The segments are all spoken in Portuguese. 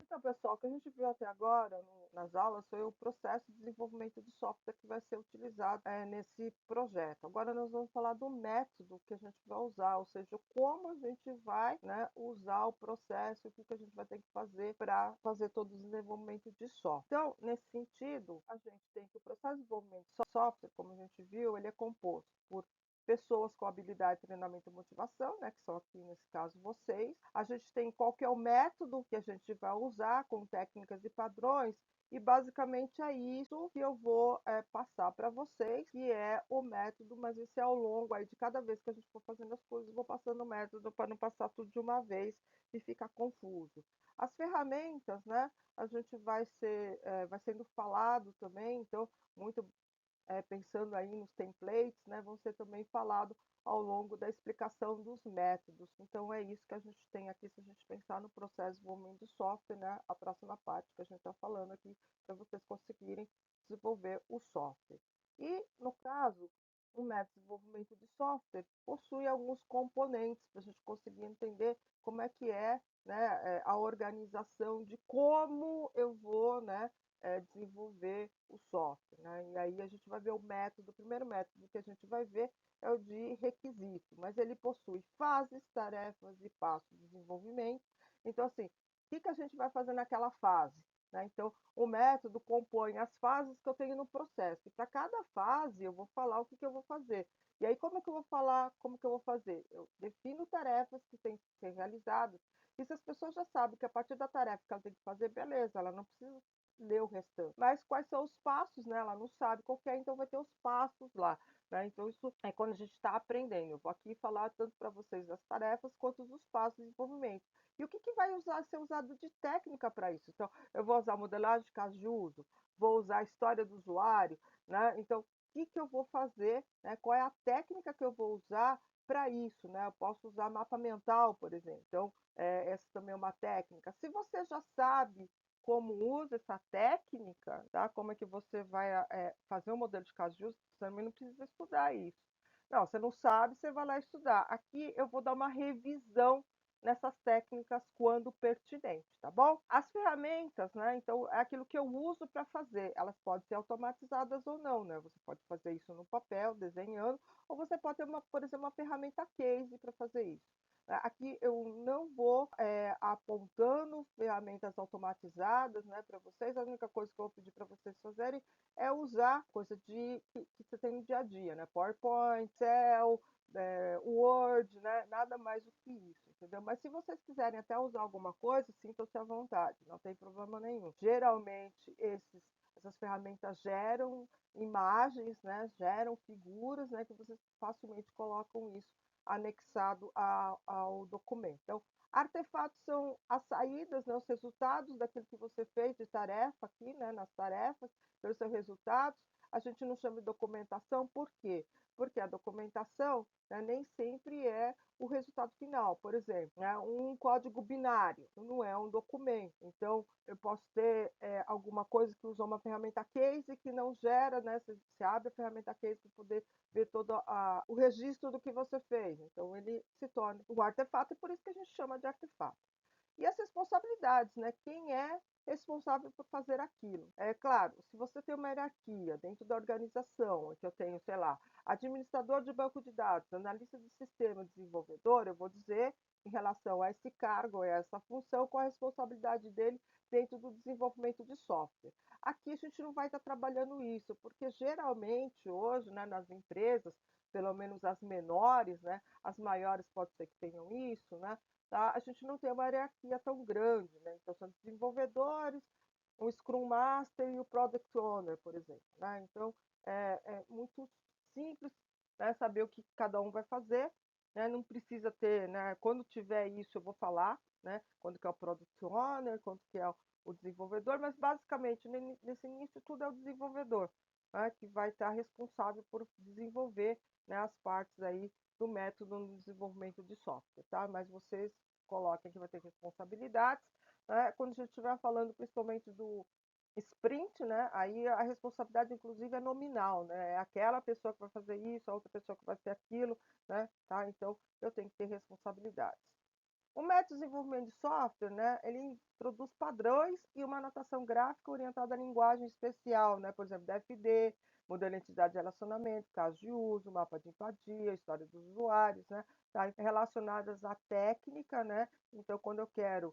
Então, pessoal, o que a gente viu até agora nas aulas foi o processo de desenvolvimento de software que vai ser utilizado nesse projeto. Agora nós vamos falar do método que a gente vai usar, ou seja, como a gente vai, né, usar o processo, o que a gente vai ter que fazer para fazer todo o desenvolvimento de software. Então, nesse sentido, a gente tem que o processo de desenvolvimento de software, como a gente viu, ele é composto por pessoas com habilidade, treinamento e motivação, né, que são aqui nesse caso vocês. A gente tem qual que é o método que a gente vai usar com técnicas e padrões, e basicamente é isso que eu vou passar para vocês, que é o método, mas esse é ao longo aí de cada vez que a gente for fazendo as coisas, eu vou passando o método para não passar tudo de uma vez e ficar confuso. As ferramentas, né, a gente vai sendo falado também, então muito pensando aí nos templates, né, vão ser também falados ao longo da explicação dos métodos. Então, é isso que a gente tem aqui, se a gente pensar no processo de desenvolvimento de software, né, a próxima parte que a gente está falando aqui, para vocês conseguirem desenvolver o software. E, no caso, o método de desenvolvimento de software possui alguns componentes para a gente conseguir entender como é que é, né, a organização de como eu vou, né, desenvolver o software, né? E aí a gente vai ver o método, o primeiro método que a gente vai ver é o de requisito, mas ele possui fases, tarefas e passos de desenvolvimento. Então, assim, o que a gente vai fazer naquela fase? Né? Então, o método compõe as fases que eu tenho no processo, e para cada fase eu vou falar o que eu vou fazer. E aí, como é que eu vou falar, como que eu vou fazer? Eu defino tarefas que têm que ser realizadas, e se as pessoas já sabem que a partir da tarefa que ela tem que fazer, beleza, ela não precisa ler o restante. Mas quais são os passos, né? Ela não sabe qual é, então vai ter os passos lá. Né? Então, isso é quando a gente está aprendendo. Eu vou aqui falar tanto para vocês das tarefas quanto dos passos de desenvolvimento. E o que vai ser usado de técnica para isso? Então, eu vou usar modelagem de caso de uso, vou usar a história do usuário, né? Então, o que eu vou fazer? Né? Qual é a técnica que eu vou usar para isso? Né? Eu posso usar mapa mental, por exemplo. Então, essa também é uma técnica. Se você já sabe como usa essa técnica, tá? Como é que você vai fazer um modelo de caso de uso, você também não precisa estudar isso. Não, você não sabe, você vai lá estudar. Aqui eu vou dar uma revisão nessas técnicas quando pertinente, tá bom? As ferramentas, né? Então, é aquilo que eu uso para fazer. Elas podem ser automatizadas ou não, né? Você pode fazer isso no papel, desenhando, ou você pode ter, por exemplo, uma ferramenta case para fazer isso. Aqui eu não vou apontando ferramentas automatizadas, né, para vocês. A única coisa que eu vou pedir para vocês fazerem é usar coisa que você tem no dia a dia, né? PowerPoint, Excel, Word, né? Nada mais do que isso, entendeu? Mas se vocês quiserem até usar alguma coisa, sintam-se à vontade, não tem problema nenhum. Geralmente essas ferramentas geram imagens, né? Geram figuras, né? Que vocês facilmente colocam isso anexado ao documento. Então, artefatos são as saídas, né, os resultados daquilo que você fez de tarefa aqui, né, nas tarefas, pelos seus resultados. A gente não chama de documentação, por quê? Porque a documentação, né, nem sempre é o resultado final. Por exemplo, né, um código binário não é um documento. Então, eu posso ter alguma coisa que usa uma ferramenta case que não gera, né? Você abre a ferramenta case para poder ver todo o registro do que você fez. Então, ele se torna um artefato, e por isso que a gente chama de artefato. E as responsabilidades, né? Quem é responsável por fazer aquilo? É claro, se você tem uma hierarquia dentro da organização, que eu tenho, sei lá, administrador de banco de dados, analista de sistema, desenvolvedor, eu vou dizer em relação a esse cargo, a essa função, qual a responsabilidade dele dentro do desenvolvimento de software. Aqui a gente não vai estar trabalhando isso, porque geralmente hoje, né, nas empresas, pelo menos as menores, né, as maiores pode ser que tenham isso, né, tá? A gente não tem uma hierarquia tão grande, né? Então são desenvolvedores, o Scrum Master e o Product Owner, por exemplo. Né? Então é muito simples, né, saber o que cada um vai fazer, né? Não precisa ter, né? Quando tiver isso eu vou falar, né? Quando que é o Product Owner, quando que é o desenvolvedor, mas basicamente nesse início tudo é o desenvolvedor, né? Que vai estar responsável por desenvolver, né, as partes aí do método no desenvolvimento de software, tá? Mas vocês coloquem que vai ter responsabilidades, né? Quando a gente estiver falando principalmente do sprint, né? Aí a responsabilidade, inclusive, é nominal, né? É aquela pessoa que vai fazer isso, a outra pessoa que vai fazer aquilo, né? Tá? Então, eu tenho que ter responsabilidades. O método de desenvolvimento de software, né, ele introduz padrões e uma anotação gráfica orientada à linguagem especial, né, por exemplo, DFD, modelo de identidade de relacionamento, caso de uso, mapa de empatia, história dos usuários, né, tá, relacionadas à técnica, né, então quando eu quero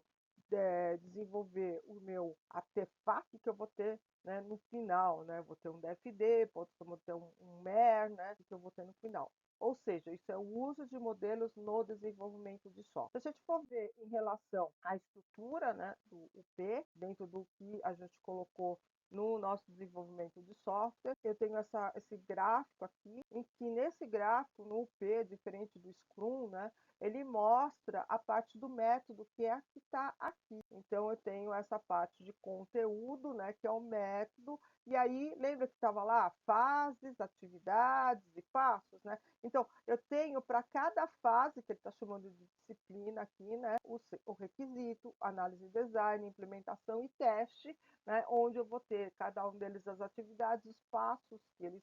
desenvolver o meu artefato que eu vou ter, né, no final, né, vou ter um DFD, vou ter um MER, né, que eu vou ter no final. Ou seja, isso é o uso de modelos no desenvolvimento de software. Se a gente for ver em relação à estrutura, né, do UP, dentro do que a gente colocou no nosso desenvolvimento de software, eu tenho esse gráfico aqui, em que nesse gráfico, no UP, diferente do Scrum, né, ele mostra a parte do método, que é a que está aqui. Então, eu tenho essa parte de conteúdo, né, que é o método, e aí, lembra que estava lá fases, atividades e passos, né? Então, eu tenho para cada fase, que ele está chamando de disciplina aqui, né, o requisito, análise e design, implementação e teste, né, onde eu vou ter cada um deles as atividades, os passos que eles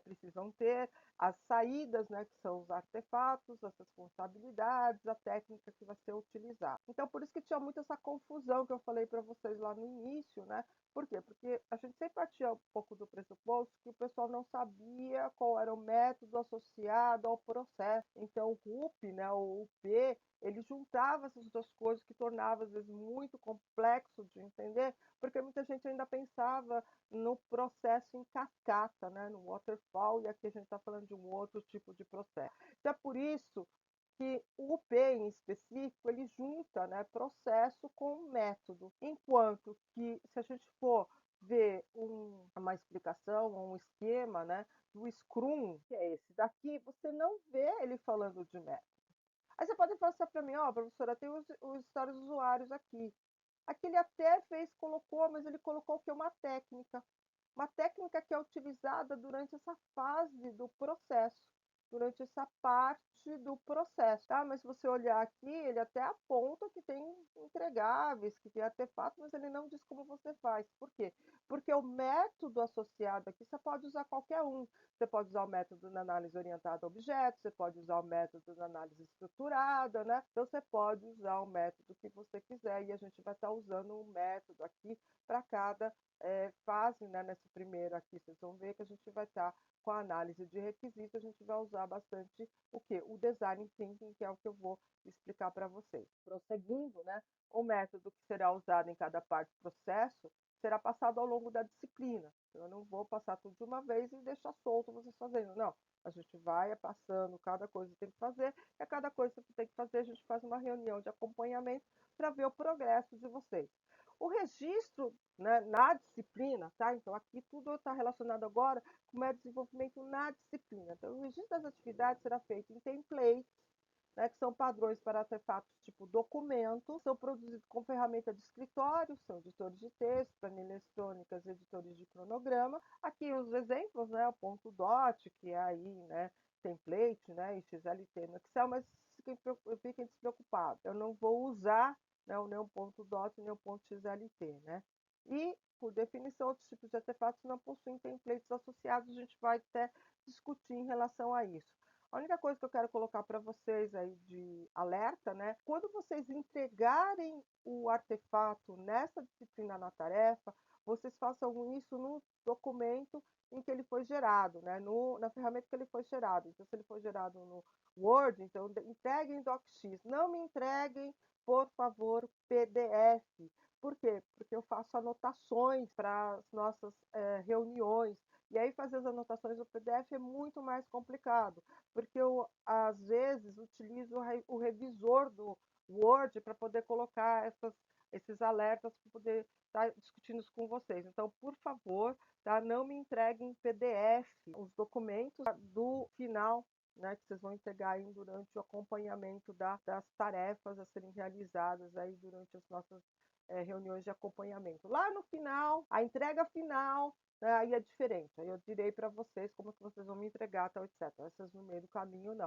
precisam ter, as saídas, né, que são os artefatos, as responsabilidades, a técnica que vai ser utilizada. Então, por isso que tinha muito essa confusão que eu falei para vocês lá no início, né? Por quê? Porque a gente sempre partia um pouco do pressuposto que o pessoal não sabia qual era o método associado ao processo. Então, o RUP, né, o UP, ele juntava essas duas coisas que tornava, às vezes, muito complexo de entender, porque muita gente ainda pensava no processo em cascata, né, no waterfall, e aqui a gente está falando de um outro tipo de processo. Então, é por isso que o UP em específico ele junta, né, processo com método, enquanto que se a gente for ver uma explicação, um esquema, né, do Scrum, que é esse daqui, você não vê ele falando de método. Aí você pode falar assim para mim, ó, professora, tem os histórias dos usuários aqui. Aqui ele até fez, colocou, mas ele colocou o que? Uma técnica. Uma técnica que é utilizada durante essa fase do processo, durante essa parte do processo, tá? Mas se você olhar aqui, ele até aponta que tem entregáveis, que tem artefatos, mas ele não diz como você faz. Por quê? Porque o método associado aqui, você pode usar qualquer um. Você pode usar o método na análise orientada a objetos, você pode usar o método na análise estruturada, né? Então, você pode usar o método que você quiser e a gente vai estar usando um método aqui para cada fase, né? Nesse primeiro aqui, vocês vão ver que a gente vai estar com a análise de requisitos, a gente vai usar bastante o quê? O design thinking, que é o que eu vou explicar para vocês. Prosseguindo, né? O método que será usado em cada parte do processo será passado ao longo da disciplina. Eu não vou passar tudo de uma vez e deixar solto vocês fazendo, não. A gente vai passando cada coisa que tem que fazer, e a cada coisa que tem que fazer, a gente faz uma reunião de acompanhamento para ver o progresso de vocês. O registro, né, na disciplina, tá? Então, aqui tudo está relacionado agora com o desenvolvimento na disciplina. Então, o registro das atividades será feito em templates, né, que são padrões para artefatos tipo documento, são produzidos com ferramenta de escritório, são editores de texto, planilhas eletrônicas, editores de cronograma. Aqui os exemplos, né, o ponto .dot, que é aí, né, template, né, e XLT no Excel, mas fiquem despreocupados, eu não vou usar, né, nem o ponto .dot nem o ponto XLT, né? E, por definição, outros tipos de artefatos não possuem templates associados, a gente vai até discutir em relação a isso. A única coisa que eu quero colocar para vocês aí de alerta, né? Quando vocês entregarem o artefato nessa disciplina na tarefa, vocês façam isso no documento em que ele foi gerado, né? Na ferramenta que ele foi gerado. Então, se ele foi gerado no Word, então entreguem DocX. Não me entreguem, por favor, PDF. Por quê? Porque eu faço anotações para as nossas reuniões. E aí, fazer as anotações no PDF é muito mais complicado, porque eu, às vezes, utilizo o revisor do Word para poder colocar esses alertas para poder estar discutindo isso com vocês. Então, por favor, tá? Não me entreguem em PDF os documentos do final, né, que vocês vão entregar aí durante o acompanhamento das tarefas a serem realizadas aí durante as nossas reuniões de acompanhamento. Lá no final, a entrega final, né, aí é diferente. Aí eu direi para vocês como que vocês vão me entregar, tal, etc. Essas no meio do caminho, não.